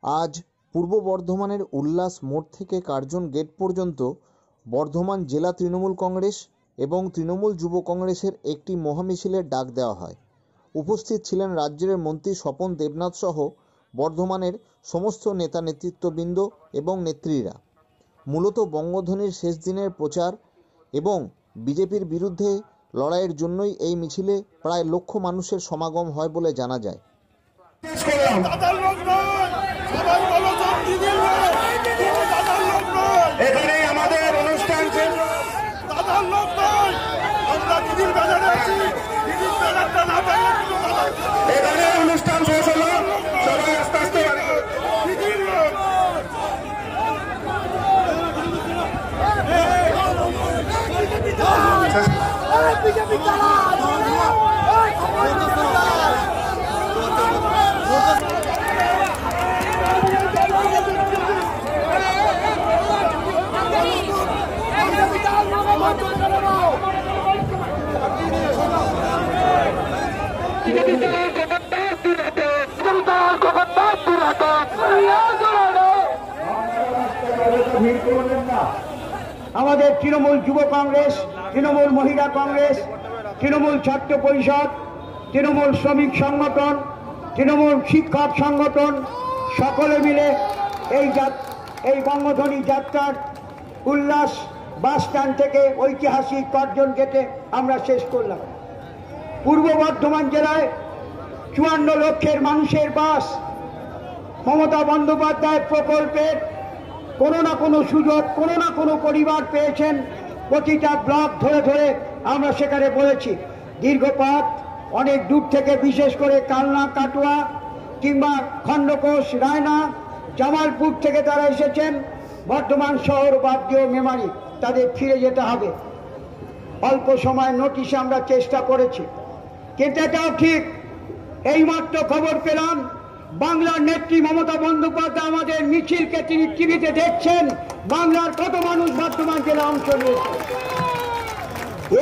আজ পূর্ব বর্ধমানের উল্লাস মোড় থেকে কার্জন গেট পর্যন্ত বর্ধমান জেলা তৃণমূল কংগ্রেস এবং তৃণমূল যুব কংগ্রেসের একটি মহামিছিলের ডাক দেওয়া হয়। উপস্থিত ছিলেন রাজ্যের মন্ত্রী স্বপন দেবনাথ সহ বর্ধমানের সমস্ত নেতা নেতৃত্ববৃন্দ এবং নেত্রীরা। মূলত বঙ্গধ্বনির শেষ দিনের প্রচার এবং বিজেপির বিরুদ্ধে লড়াইয়ের জন্যই এই মিছিলে প্রায় লক্ষ মানুষের সমাগম হয় বলে জানা যায়। এখানে আমাদের অনুষ্ঠান এখানে অনুষ্ঠান শেষ হলো, সবাই আস্তে আস্তে আমাদের তৃণমূল যুব কংগ্রেস, তৃণমূল মহিলা কংগ্রেস, তৃণমূল ছাত্র পরিষদ, তৃণমূল শ্রমিক সংগঠন, তৃণমূল শিক্ষক সংগঠন সকলে মিলে এই বঙ্গধ্বনি যাত্রার উল্লাস বাস স্ট্যান্ড থেকে ঐতিহাসিক কার্জন গেটে আমরা শেষ করলাম। পূর্ব বর্ধমান জেলায় 54 লক্ষের মানুষের বাস মমতা বন্দ্যোপাধ্যায় প্রকল্পের কোনো না কোনো সুযোগ, কোনো না কোনো পরিবার পেয়েছেন। প্রতিটা ব্লক ধরে ধরে আমরা সেখানে বলেছি। দীর্ঘপথ অনেক দূর থেকে, বিশেষ করে কালনা, কাটোয়া কিংবা খণ্ডকোষ, রায়না, জামালপুর থেকে তারা এসেছেন। বর্ধমান শহর বাদ দিয়েও মেমারি তাদের ফিরে যেতে হবে। অল্প সময় নোটিশে আমরা চেষ্টা করেছি, কিন্তু এটাও ঠিক। এইমাত্র খবর পেলাম বাংলার নেত্রী মমতা বন্দ্যোপাধ্যায় আমাদের মিছিলকে তিনি টিভিতে দেখছেন। বাংলার কত মানুষ বর্ধমান জেলা অংশ নিয়েছে,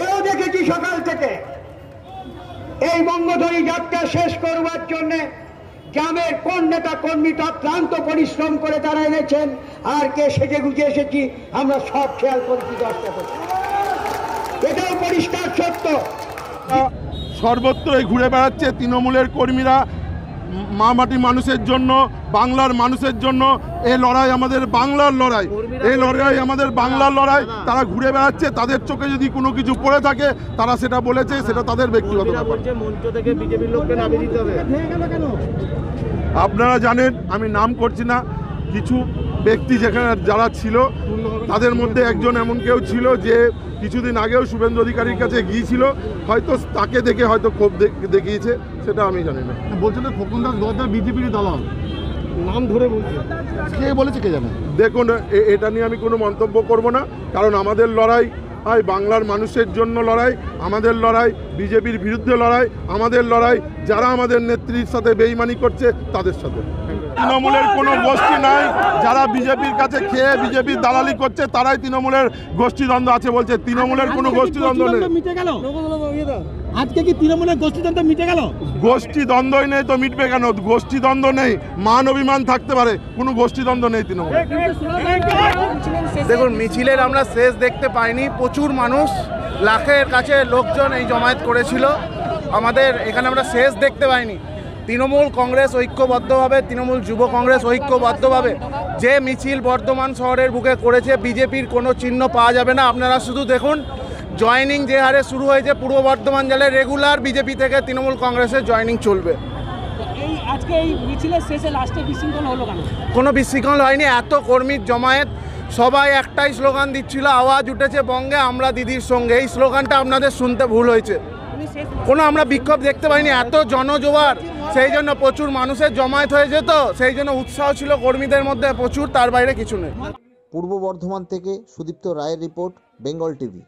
এও দেখেছি সকাল থেকে। এই বঙ্গধ্বনি যাত্রা শেষ করবার জন্য গ্রামের কোন নেতা কর্মী ক্লান্ত পরিশ্রম করে তারা এনেছেন, আর কে সেজে গুজে এসেছি আমরা সব খেয়াল করেছি। দশটা করে এটাও পরিষ্কার সত্য। সর্বত্রই ঘুরে বেড়াচ্ছে তৃণমূলের কর্মীরা, মা মাটি মানুষের জন্য, বাংলার মানুষের জন্য। এই লড়াই আমাদের বাংলার লড়াই, এই লড়াই আমাদের বাংলার লড়াই। তারা ঘুরে বেড়াচ্ছে, তাদের চোখে যদি কোনো কিছু পড়ে থাকে তারা সেটা বলেছে, সেটা তাদের ব্যক্তিগত ব্যাপার। আপনারা জানেন, আমি নাম করছি না, কিছু ব্যক্তি যেখানে যারা ছিল তাদের মধ্যে একজন এমন কেউ ছিল যে কিছুদিন আগেও শুভেন্দু অধিকারীর কাছে গিয়েছিল, হয়তো তাকে দেখে হয়তো ক্ষোভ দেখিয়েছে, সেটা আমি জানি না। বলছেন না খোকন দাস গদ্দার বিজেপির দালাল, নাম ধরে বলছে, কে বলেছে কে জানে। দেখুন, এটা নিয়ে আমি কোনো মন্তব্য করব না, কারণ আমাদের লড়াই বাংলার মানুষের জন্য লড়াই, আমাদের লড়াই বিজেপির বিরুদ্ধে লড়াই, আমাদের লড়াই যারা আমাদের নেত্রীর সাথে বেইমানি করছে তাদের সাথে। তৃণমূলের কোনো গোষ্ঠী নাই যারা বিজেপির কাছে খেয়ে বিজেপির দালালি করছে, তারাই তৃণমূলের গোষ্ঠীদ্বন্দ্ব আছে বলছে। তৃণমূলের কোনো গোষ্ঠীদ্বন্দ্ব নেই। আজকে কি তৃণমূলের গোষ্ঠীদ্বন্দ্ব মিটে গেল? গোষ্ঠীদ্বন্দ্বই নেই তো মিটবে কেন? গোষ্ঠীদ্বন্দ্ব নেই, মান অভিমান থাকতে পারে, কোনো গোষ্ঠীদ্বন্দ্ব নেই তৃণমূল। দেখুন, মিছিলের আমরা শেষ দেখতে পাইনি। প্রচুর মানুষ, লাখের কাছে লোকজন এই জমায়েত করেছিল। আমাদের এখানে আমরা শেষ দেখতে পাইনি। তৃণমূল কংগ্রেস ঐক্যবদ্ধভাবে, তৃণমূল যুব কংগ্রেস ঐক্যবদ্ধভাবে যে মিছিল বর্ধমান শহরের বুকে করেছে, বিজেপির কোনো চিহ্ন পাওয়া যাবে না। আপনারা শুধু দেখুন, জয়েনিং যে হারে শুরু হয়েছে পূর্ব বর্ধমান জেলায়, রেগুলার বিজেপি থেকে তৃণমূল কংগ্রেসের জয়েনিং চলবে। আজকে এই মিছিলের শেষে লাস্টে বিশৃঙ্খল হলো কেন? কোনো বিশৃঙ্খল হয়নি। এত কর্মীর জমায়েত, সবাই একটাই স্লোগান দিচ্ছিল, আওয়াজ উঠেছে বঙ্গে আমরা দিদির সঙ্গে। এই স্লোগানটা আপনাদের শুনতে ভুল হয়েছে। কোনো আমরা বিক্ষোভ দেখতে পাইনি। এত জনজোয়ার, সেই জন্য প্রচুর মানুষের জমায়েত হয়ে যেত, সেই জন্য উৎসাহ ছিল কর্মীদের মধ্যে প্রচুর, তার বাইরে কিছু নেই। পূর্ব বর্ধমান থেকে সুদীপ্ত রায়ের রিপোর্ট, বেঙ্গল টিভি।